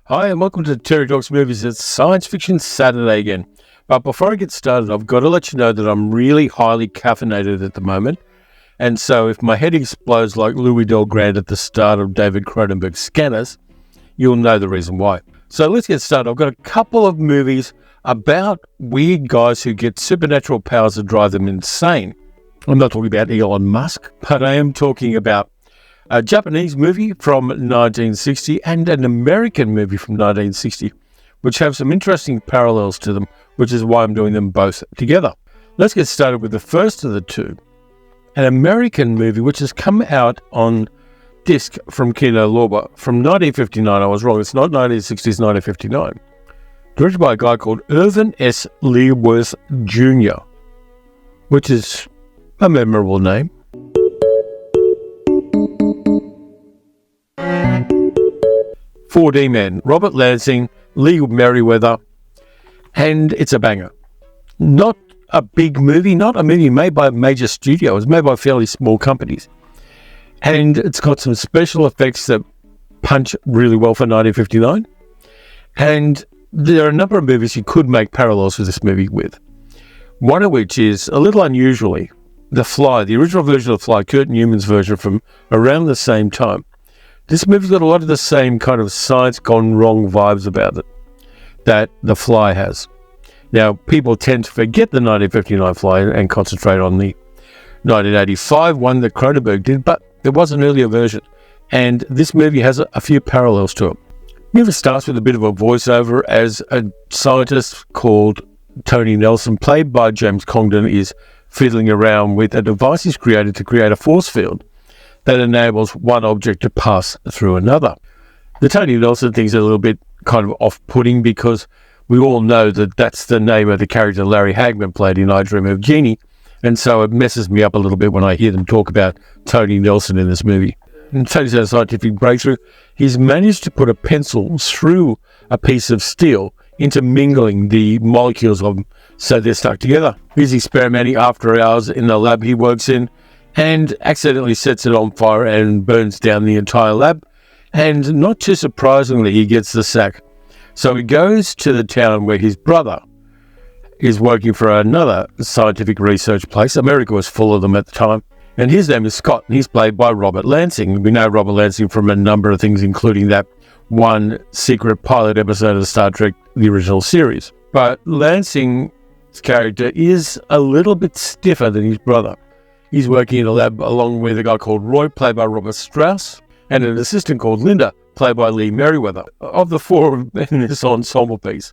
Hi and welcome to Terry Talks Movies. It's Science Fiction Saturday again. But before I get started, I've got to let you know that I'm really highly caffeinated at the moment. And so if my head explodes like Louis Del Grande at the start of David Cronenberg's Scanners, you'll know the reason why. So let's get started. I've got a couple of movies about weird guys who get supernatural powers that drive them insane. I'm not talking about Elon Musk, but I am talking about a Japanese movie from 1960 and an American movie from 1960, which have some interesting parallels to them, which is why I'm doing them both together. Let's get started with the first of the two, an American movie which has come out on disc from Kino Lorber from 1959. I was wrong, it's not 1960, it's 1959. Directed by a guy called Irvin S. Leaworth Jr., which is a memorable name. "4D-Man," Robert Lansing, Lee Merriweather, and it's a banger. Not a big movie, not a movie made by a major studio. It was made by fairly small companies. And it's got some special effects that punch really well for 1959. And there are a number of movies you could make parallels with this movie with. One of which is, a little unusually, The Fly, the original version of The Fly, Kurt Newman's version from around the same time. This movie's got a lot of the same kind of science gone wrong vibes about it that The Fly has. Now, people tend to forget the 1959 Fly and concentrate on the 1985 one that Cronenberg did, but there was an earlier version, and this movie has a few parallels to it. The movie starts with a bit of a voiceover as a scientist called Tony Nelson, played by James Congdon, is fiddling around with a device he's created to create a force field that enables one object to pass through another. The Tony Nelson thing's a little bit kind of off-putting because we all know that that's the name of the character Larry Hagman played in I Dream of Jeannie, and so it messes me up a little bit when I hear them talk about Tony Nelson in this movie. And Tony's had a scientific breakthrough. He's managed to put a pencil through a piece of steel, intermingling the molecules of them so they're stuck together. He's experimenting after hours in the lab he works in, and accidentally sets it on fire and burns down the entire lab. And not too surprisingly, he gets the sack. So he goes to the town where his brother is working for another scientific research place. America was full of them at the time. And his name is Scott, and he's played by Robert Lansing. We know Robert Lansing from a number of things, including that one secret pilot episode of Star Trek, the original series. But Lansing's character is a little bit stiffer than his brother. He's working in a lab along with a guy called Roy, played by Robert Strauss, and an assistant called Linda, played by Lee Merriweather. Of the four in this ensemble piece,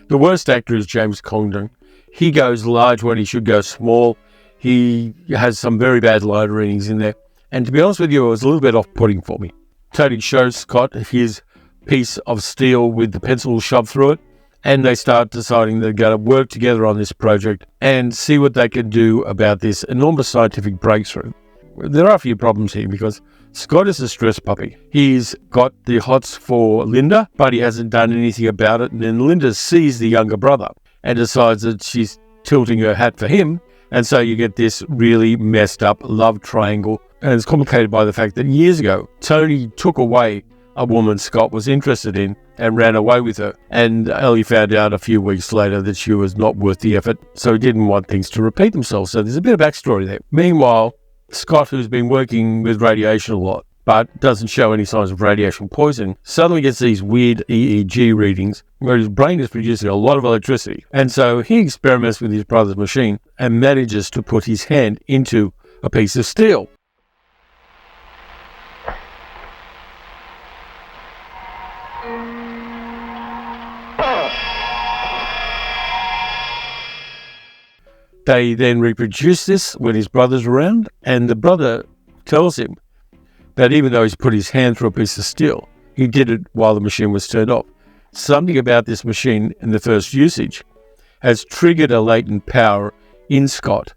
the worst actor is James Congdon. He goes large when he should go small. He has some very bad line readings in there. And to be honest with you, it was a little bit off-putting for me. Tony shows Scott his piece of steel with the pencil shoved through it, and they start deciding they're going to work together on this project and see what they can do about this enormous scientific breakthrough. There are a few problems here because Scott is a stress puppy. He's got the hots for Linda, but he hasn't done anything about it. And then Linda sees the younger brother and decides that she's tilting her hat for him. And so you get this really messed up love triangle. And it's complicated by the fact that years ago, Tony took away a woman Scott was interested in and ran away with her, and only found out a few weeks later that she was not worth the effort, so he didn't want things to repeat themselves. So there's a bit of backstory there. Meanwhile, Scott, who's been working with radiation a lot but doesn't show any signs of radiation poisoning, suddenly gets these weird EEG readings where his brain is producing a lot of electricity, and so he experiments with his brother's machine and manages to put his hand into a piece of steel. They then reproduce this when his brother's around, and the brother tells him that even though he's put his hand through a piece of steel, he did it while the machine was turned off. Something about this machine in the first usage has triggered a latent power in Scott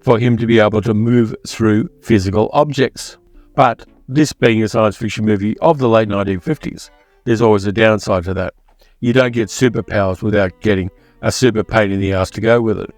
for him to be able to move through physical objects. But this being a science fiction movie of the late 1950s, there's always a downside to that. You don't get superpowers without getting a super pain in the ass to go with it.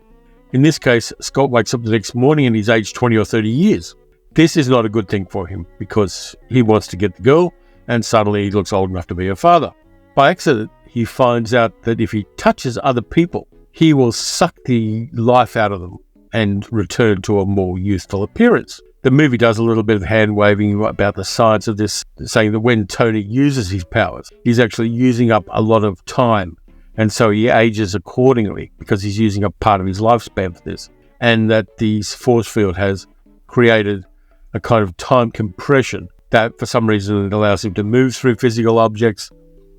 In this case, Scott wakes up the next morning and he's aged 20 or 30 years. This is not a good thing for him because he wants to get the girl and suddenly he looks old enough to be her father. by accident, he finds out that if he touches other people, he will suck the life out of them and return to a more youthful appearance. The movie does a little bit of hand-waving about the science of this, saying that when Tony uses his powers, he's actually using up a lot of time. And so he ages accordingly because he's using up part of his lifespan for this. And that the force field has created a kind of time compression that for some reason it allows him to move through physical objects.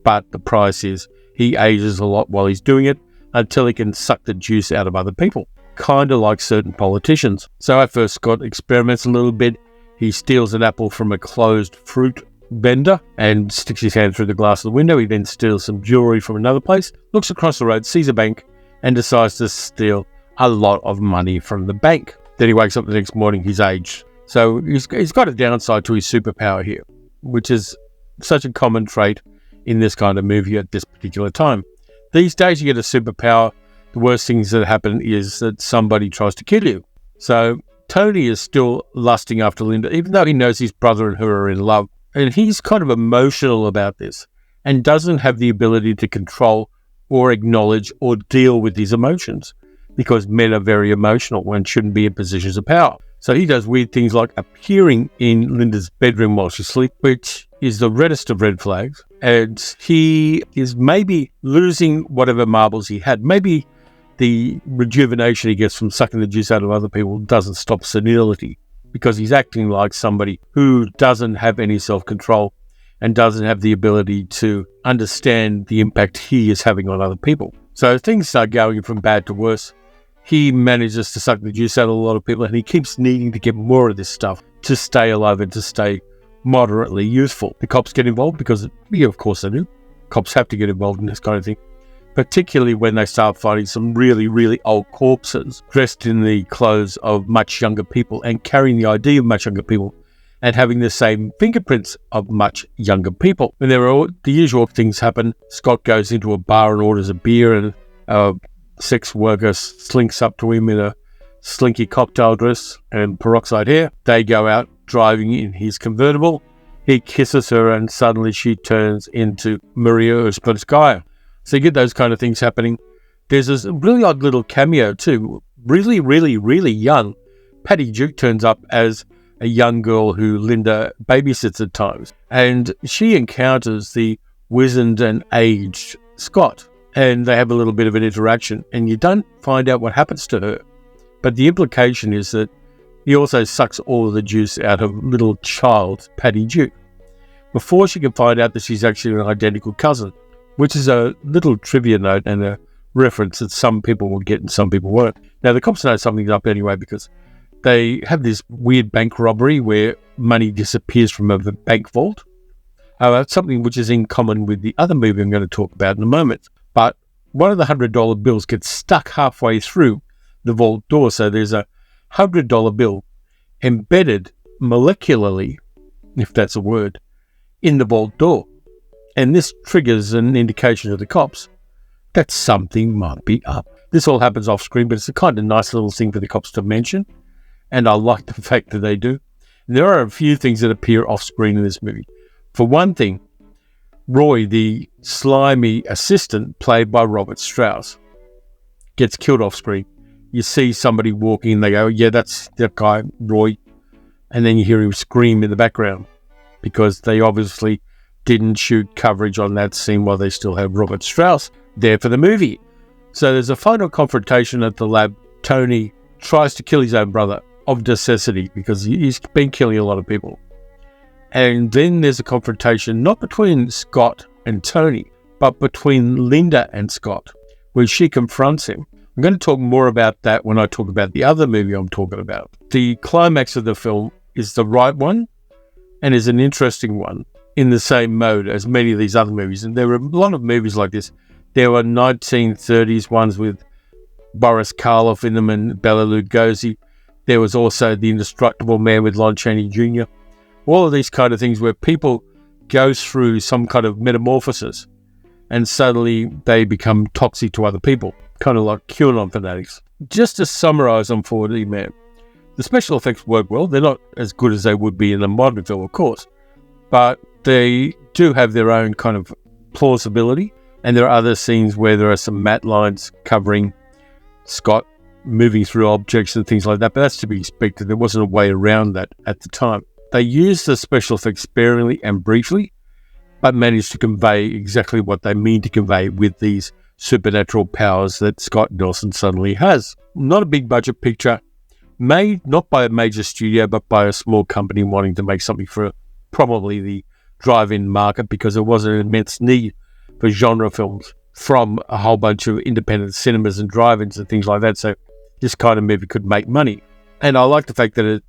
But the price is he ages a lot while he's doing it until he can suck the juice out of other people. Kind of like certain politicians. So at first Scott experiments a little bit. He steals an apple from a closed fruit vendor and sticks his hand through the glass of the window. He then steals some jewelry from another place, looks across the road, sees a bank, and decides to steal a lot of money from the bank. Then he wakes up the next morning, he's aged. So he's got a downside to his superpower here, which is such a common trait in this kind of movie at this particular time. These days you get a superpower, the worst things that happen is that somebody tries to kill you. So Tony is still lusting after Linda, even though he knows his brother and her are in love. And he's kind of emotional about this and doesn't have the ability to control or acknowledge or deal with his emotions because men are very emotional and shouldn't be in positions of power. So he does weird things like appearing in Linda's bedroom while she sleeps, which is the reddest of red flags. And he is maybe losing whatever marbles he had. Maybe the rejuvenation he gets from sucking the juice out of other people doesn't stop senility because he's acting like somebody who doesn't have any self-control and doesn't have the ability to understand the impact he is having on other people. So things start going from bad to worse. He manages to suck the juice out of a lot of people and he keeps needing to get more of this stuff to stay alive and to stay moderately youthful. The cops get involved because, yeah, of course they do. Cops have to get involved in this kind of thing, particularly when they start finding some really, really old corpses dressed in the clothes of much younger people and carrying the ID of much younger people and having the same fingerprints of much younger people. When there are the usual things happen, Scott goes into a bar and orders a beer and a sex worker slinks up to him in a slinky cocktail dress and peroxide hair. They go out driving in his convertible. He kisses her and suddenly she turns into Maria Urspanskaya. So you get those kind of things happening. There's this really odd little cameo too. Really, really, really young. Patty Duke turns up as a young girl who Linda babysits at times. And she encounters the wizened and aged Scott. And they have a little bit of an interaction. And you don't find out what happens to her. But the implication is that he also sucks all of the juice out of little child Patty Duke before she can find out that she's actually an identical cousin, which is a little trivia note and a reference that some people will get and some people won't. Now, the cops know something's up anyway because they have this weird bank robbery where money disappears from a bank vault. Something which is in common with the other movie I'm going to talk about in a moment. But one of the $100 bills gets stuck halfway through the vault door. So there's a $100 bill embedded molecularly, if that's a word, in the vault door. And this triggers an indication to the cops that something might be up. This all happens off screen, but it's a kind of nice little thing for the cops to mention. And I like the fact that they do. And there are a few things that appear off screen in this movie. For one thing, Roy, the slimy assistant played by Robert Strauss, gets killed off screen. You see somebody walking and they go, yeah, that's that guy, Roy. And then you hear him scream in the background because they obviously didn't shoot coverage on that scene while they still have Robert Strauss there for the movie. So there's a final confrontation at the lab. Tony tries to kill his own brother of necessity because he's been killing a lot of people. And then there's a confrontation not between Scott and Tony, but between Linda and Scott, where she confronts him. I'm going to talk more about that when I talk about the other movie I'm talking about. The climax of the film is the right one and is an interesting one in the same mode as many of these other movies. And there were a lot of movies like this. There were 1930s ones with Boris Karloff in them and Bela Lugosi. There was also The Indestructible Man with Lon Chaney Jr. All of these kind of things where people go through some kind of metamorphosis and suddenly they become toxic to other people, kind of like QAnon fanatics. Just to summarize on 4D Man, the special effects work well. They're not as good as they would be in a modern film, of course, but they do have their own kind of plausibility. And there are other scenes where there are some matte lines covering Scott moving through objects and things like that, but that's to be expected. There wasn't a way around that at the time. They used the special effects sparingly and briefly, but managed to convey exactly what they mean to convey with these supernatural powers that Scott Nelson suddenly has. Not a big budget picture, made not by a major studio, but by a small company wanting to make something for probably the drive-in market, because there was an immense need for genre films from a whole bunch of independent cinemas and drive-ins and things like that. So this kind of movie could make money. And I like the fact that it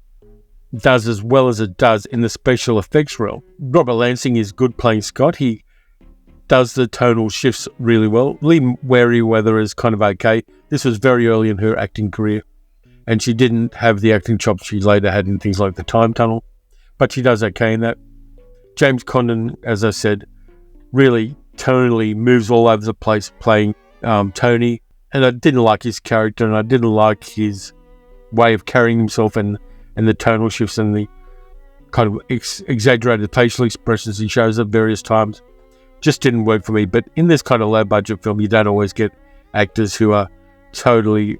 does as well as it does in the special effects realm. Robert Lansing is good playing Scott. He does the tonal shifts really well. Lee Merriweather is kind of okay. This was very early in her acting career, and she didn't have the acting chops she later had in things like The Time Tunnel, but she does okay in that. James Condon, as I said, really tonally moves all over the place playing Tony, and I didn't like his character, and I didn't like his way of carrying himself and the tonal shifts and the kind of exaggerated facial expressions he shows at various times. Just didn't work for me. But in this kind of low-budget film, you don't always get actors who are totally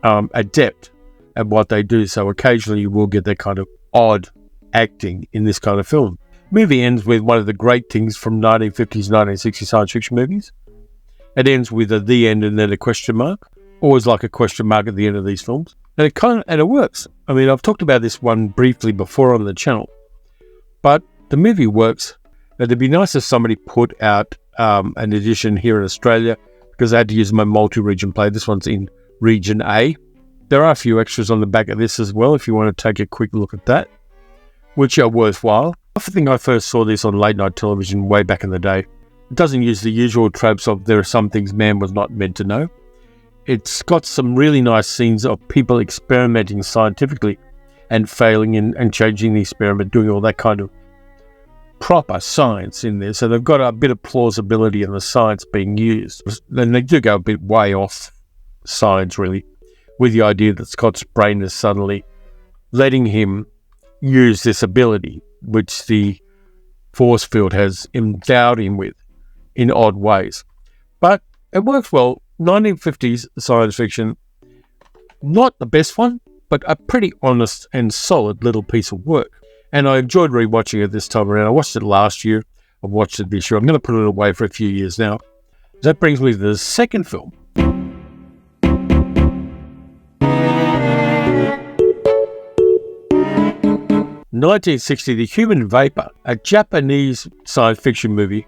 adept at what they do, so occasionally you will get that kind of odd acting in this kind of film. Movie ends with one of the great things from 1950s, 1960s science fiction movies. It ends with a the end and then a question mark. Always like a question mark at the end of these films. And it works. I mean, I've talked about this one briefly before on the channel, but the movie works. It'd be nice if somebody put out an edition here in Australia, because I had to use my multi-region play. This one's in Region A. There are a few extras on the back of this as well, if you want to take a quick look at that, which are worthwhile. I think I first saw this on late night television way back in the day. It doesn't use the usual tropes of there are some things man was not meant to know. It's got some really nice scenes of people experimenting scientifically and failing and changing the experiment, doing all that kind of proper science in there. So they've got a bit of plausibility in the science being used. Then they do go a bit way off science, really, with the idea that Scott's brain is suddenly letting him use this ability, which the force field has endowed him with in odd ways. But it works well. 1950s science fiction, not the best one, but a pretty honest and solid little piece of work. And I enjoyed rewatching it this time around. I watched it last year. I've watched it this year. I'm going to put it away for a few years now. That brings me to the second film. 1960, The Human Vapor, a Japanese science fiction movie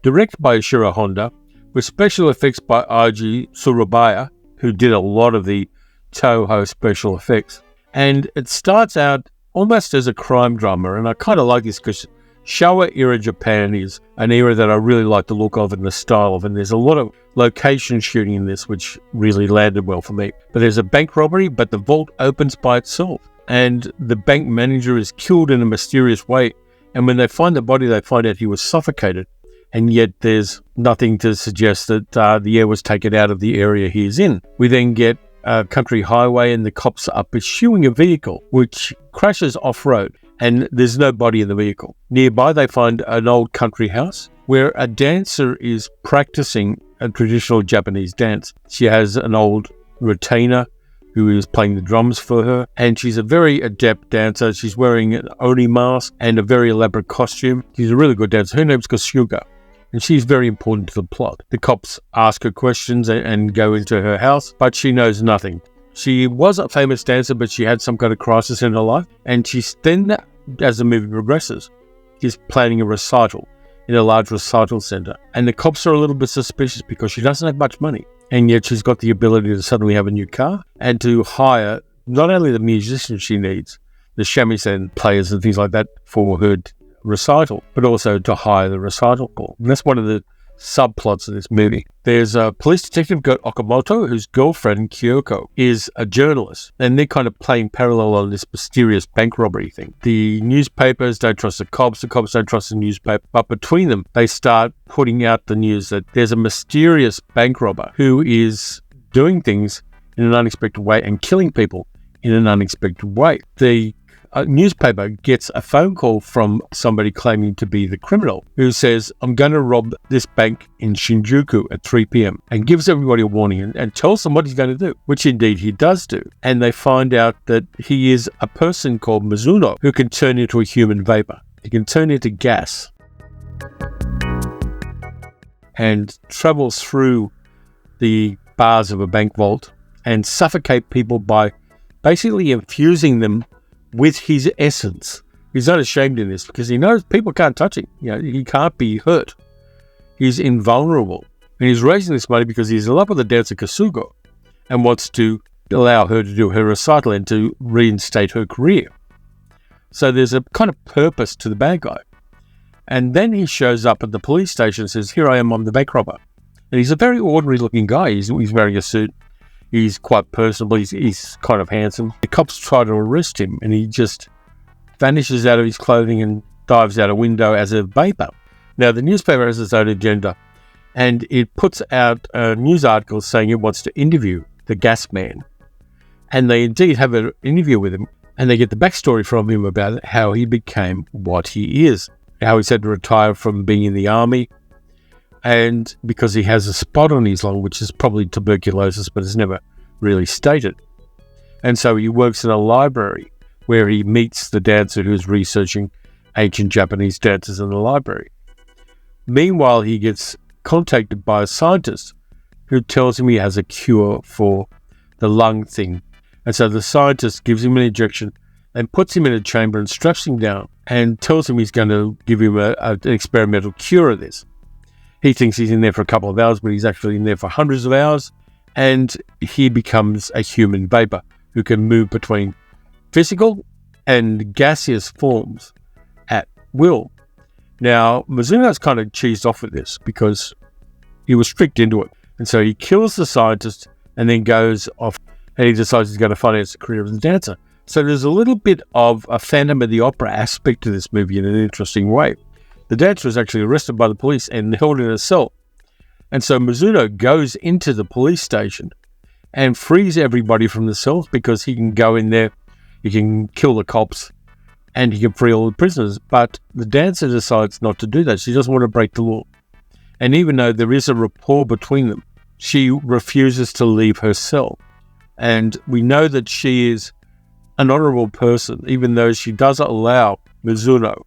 directed by Ishiro Honda, with special effects by Eiji Tsurubaya, who did a lot of the Toho special effects. And it starts out almost as a crime drama, and I kind of like this because Showa-era Japan is an era that I really like the look of and the style of, and there's a lot of location shooting in this, which really landed well for me. But there's a bank robbery, but the vault opens by itself, and the bank manager is killed in a mysterious way, and when they find the body, they find out he was suffocated. And yet there's nothing to suggest that the air was taken out of the area he is in. We then get a country highway, and the cops are pursuing a vehicle which crashes off-road, and there's no body in the vehicle. Nearby, they find an old country house where a dancer is practicing a traditional Japanese dance. She has an old retainer who is playing the drums for her, and she's a very adept dancer. She's wearing an Oni mask and a very elaborate costume. She's a really good dancer. Her name's Kasuga, and she's very important to the plot. The cops ask her questions and go into her house, but she knows nothing. She was a famous dancer, but she had some kind of crisis in her life, and she's then, as the movie progresses, she's planning a recital in a large recital center. And the cops are a little bit suspicious because she doesn't have much money, and yet she's got the ability to suddenly have a new car and to hire not only the musicians she needs, the shamisen players and things like that for her recital, but also to hire the recital hall. And that's one of the subplots of this movie. There's a police detective, Goat Okamoto, whose girlfriend, Kyoko, is a journalist, and they're kind of playing parallel on this mysterious bank robbery thing. The newspapers don't trust the cops don't trust the newspaper, but between them, they start putting out the news that there's a mysterious bank robber who is doing things in an unexpected way and killing people in an unexpected way. The a newspaper gets a phone call from somebody claiming to be the criminal who says, I'm going to rob this bank in Shinjuku at 3 p.m. and gives everybody a warning and tells them what he's going to do, which indeed he does do. And they find out that he is a person called Mizuno who can turn into a human vapor. He can turn into gas and travels through the bars of a bank vault and suffocate people by basically infusing them with his essence. He's not ashamed in this because he knows people can't touch him. He can't be hurt. He's invulnerable. And he's raising this money because he's in love with the dancer Kasugo and wants to allow her to do her recital and to reinstate her career. So there's a kind of purpose to the bad guy. And then he shows up at the police station and says, here I am, I'm the bank robber. And he's a very ordinary looking guy. He's wearing a suit. He's quite personable. He's kind of handsome. The cops try to arrest him and he just vanishes out of his clothing and dives out a window as a vapor. Now, the newspaper has its own agenda and it puts out a news article saying it wants to interview the gas man. And they indeed have an interview with him and they get the backstory from him about how he became what he is, how he's had to retire from being in the army, and because he has a spot on his lung, which is probably tuberculosis, but it's never really stated. And so he works in a library where he meets the dancer who's researching ancient Japanese dances in the library. Meanwhile, he gets contacted by a scientist who tells him he has a cure for the lung thing. And so the scientist gives him an injection and puts him in a chamber and straps him down and tells him he's going to give him an experimental cure of this. He thinks he's in there for a couple of hours, but he's actually in there for hundreds of hours, and he becomes a human vapor who can move between physical and gaseous forms at will. Now, Mizuno's kind of cheesed off with this because he was tricked into it. And so he kills the scientist and then goes off and he decides he's going to finance the career of the dancer. So there's a little bit of a Phantom of the Opera aspect to this movie in an interesting way. The dancer is actually arrested by the police and held in a cell. And so Mizuno goes into the police station and frees everybody from the cells because he can go in there, he can kill the cops, and he can free all the prisoners. But the dancer decides not to do that. She doesn't want to break the law. And even though there is a rapport between them, she refuses to leave her cell. And we know that she is an honorable person, even though she doesn't allow Mizuno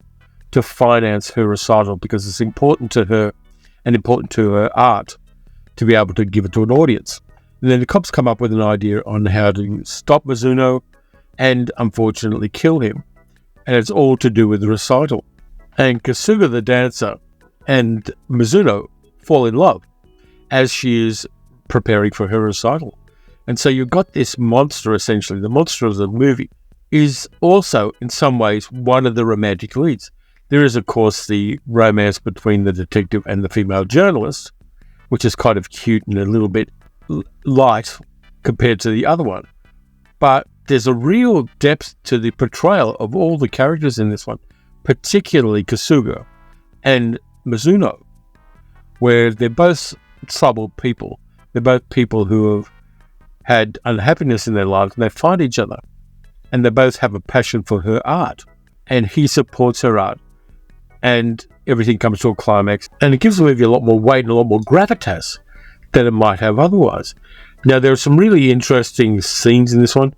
to finance her recital because it's important to her and important to her art to be able to give it to an audience. And then the cops come up with an idea on how to stop Mizuno and unfortunately kill him. And it's all to do with the recital. And Kasuga the dancer and Mizuno fall in love as she is preparing for her recital. And so you've got this monster, essentially. The monster of the movie is also, in some ways, one of the romantic leads. There is, of course, the romance between the detective and the female journalist, which is kind of cute and a little bit light compared to the other one. But there's a real depth to the portrayal of all the characters in this one, particularly Kasuga and Mizuno, where they're both troubled people. They're both people who have had unhappiness in their lives, and they find each other. And they both have a passion for her art, and he supports her art. And everything comes to a climax, and it gives the movie a lot more weight and a lot more gravitas than it might have otherwise. Now, there are some really interesting scenes in this one.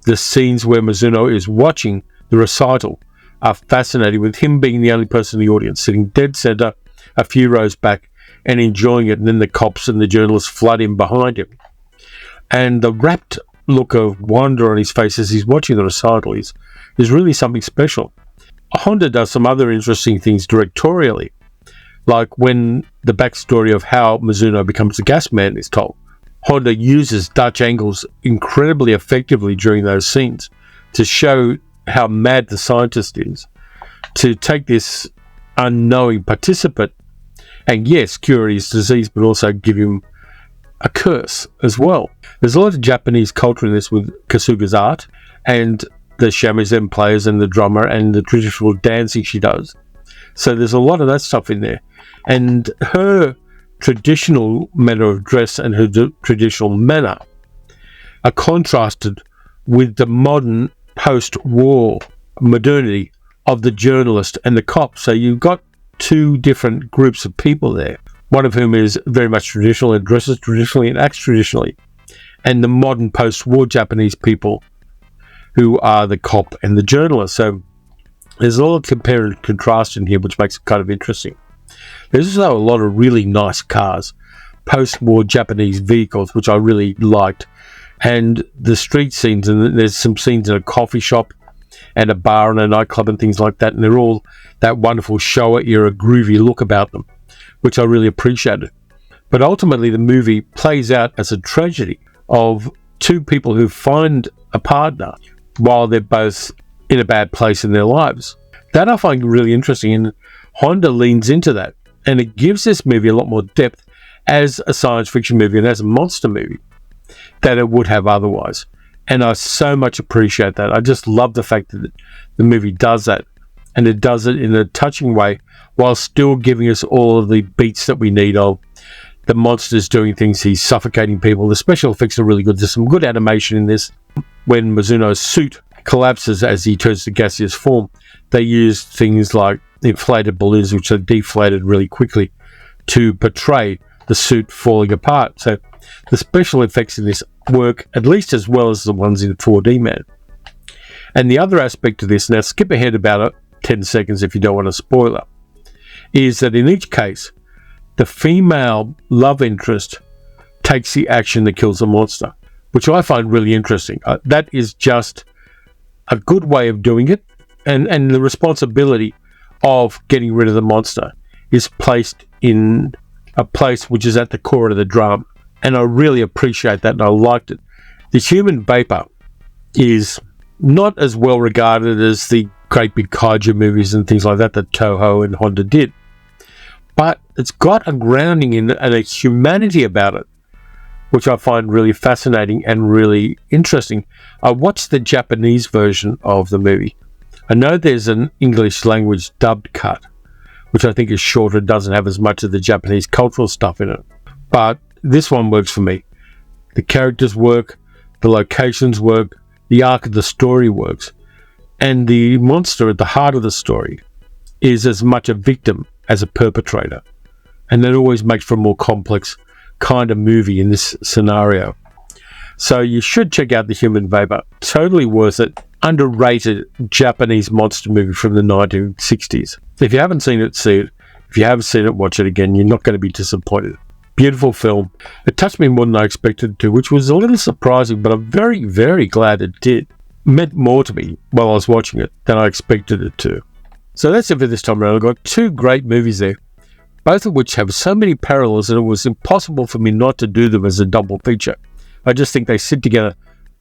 The scenes where Mizuno is watching the recital are fascinating, with him being the only person in the audience, sitting dead center, a few rows back, and enjoying it, and then the cops and the journalists flood in behind him. And the rapt look of wonder on his face as he's watching the recital is really something special. Honda does some other interesting things directorially, like when the backstory of how Mizuno becomes the gas man is told. Honda uses Dutch angles incredibly effectively during those scenes to show how mad the scientist is, to take this unknowing participant and, yes, cure his disease, but also give him a curse as well. There's a lot of Japanese culture in this with Kasuga's art and the shamisen players and the drummer and the traditional dancing she does. So there's a lot of that stuff in there. And her traditional manner of dress and her traditional manner are contrasted with the modern post-war modernity of the journalist and the cop. So you've got two different groups of people there, one of whom is very much traditional and dresses traditionally and acts traditionally, and the modern post-war Japanese people who are the cop and the journalist. So there's a lot of compare and contrast in here, which makes it kind of interesting. There's also a lot of really nice cars, post-war Japanese vehicles, which I really liked. And the street scenes, and there's some scenes in a coffee shop and a bar and a nightclub and things like that, and they're all that wonderful Showa era groovy look about them, which I really appreciated. But ultimately the movie plays out as a tragedy of two people who find a partner while they're both in a bad place in their lives. That I find really interesting, and Honda leans into that, and it gives this movie a lot more depth as a science fiction movie and as a monster movie that it would have otherwise. And I so much appreciate that. I just love the fact that the movie does that, and it does it in a touching way while still giving us all of the beats that we need of the monsters doing things. He's suffocating people. The special effects are really good. There's some good animation in this. When Mizuno's suit collapses as he turns to gaseous form, they use things like inflated balloons, which are deflated really quickly, to portray the suit falling apart. So the special effects in this work at least as well as the ones in 4D Man. And the other aspect of this, now skip ahead about 10 seconds if you don't want a spoiler, is that in each case, the female love interest takes the action that kills the monster, which I find really interesting. That is just a good way of doing it, and the responsibility of getting rid of the monster is placed in a place which is at the core of the drama, and I really appreciate that, and I liked it. The human vapor is not as well regarded as the great big kaiju movies and things like that Toho and Honda did, but it's got a grounding in and a humanity about it, which I find really fascinating and really interesting. I watched the Japanese version of the movie. I know there's an English language dubbed cut, which I think is shorter, doesn't have as much of the Japanese cultural stuff in it. But this one works for me. The characters work, the locations work, the arc of the story works, and the monster at the heart of the story is as much a victim as a perpetrator. And that always makes for a more complex kind of movie in this scenario. So you should check out The Human Vapor. Totally worth it. Underrated Japanese monster movie from the 1960s. If you haven't seen it, see it. If you have seen it, watch it again. You're not going to be disappointed. Beautiful film. It touched me more than I expected to, which was a little surprising, but I'm very, very glad it did. It meant more to me while I was watching it than I expected it to. So that's it for this time around. I've got two great movies there, both of which have so many parallels that it was impossible for me not to do them as a double feature. I just think they sit together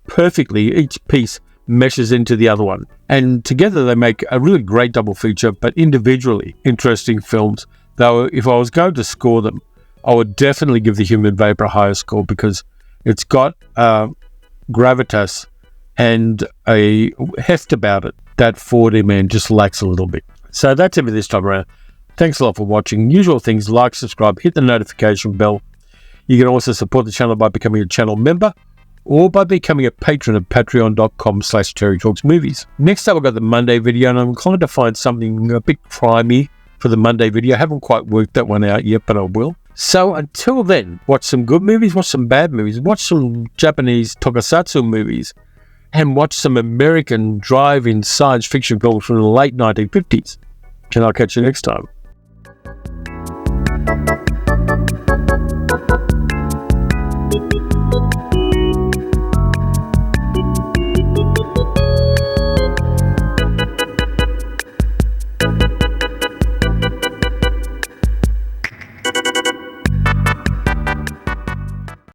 perfectly. Each piece meshes into the other one, and together they make a really great double feature, but individually interesting films. Though if I was going to score them, I would definitely give The Human Vapor a higher score, because it's got gravitas and a heft about it that 4D Man just lacks a little bit. So that's it for this time around. Thanks a lot for watching. Usual things: like, subscribe, hit the notification bell. You can also support the channel by becoming a channel member or by becoming a patron at patreon.com/TerryTalksMovies. Next up, I've got the Monday video, and I'm inclined to find something a bit crimey for the Monday video. I haven't quite worked that one out yet, but I will. So until then, watch some good movies, watch some bad movies, watch some Japanese Tokusatsu movies, and watch some American drive-in science fiction films from the late 1950s. And I'll catch you next time.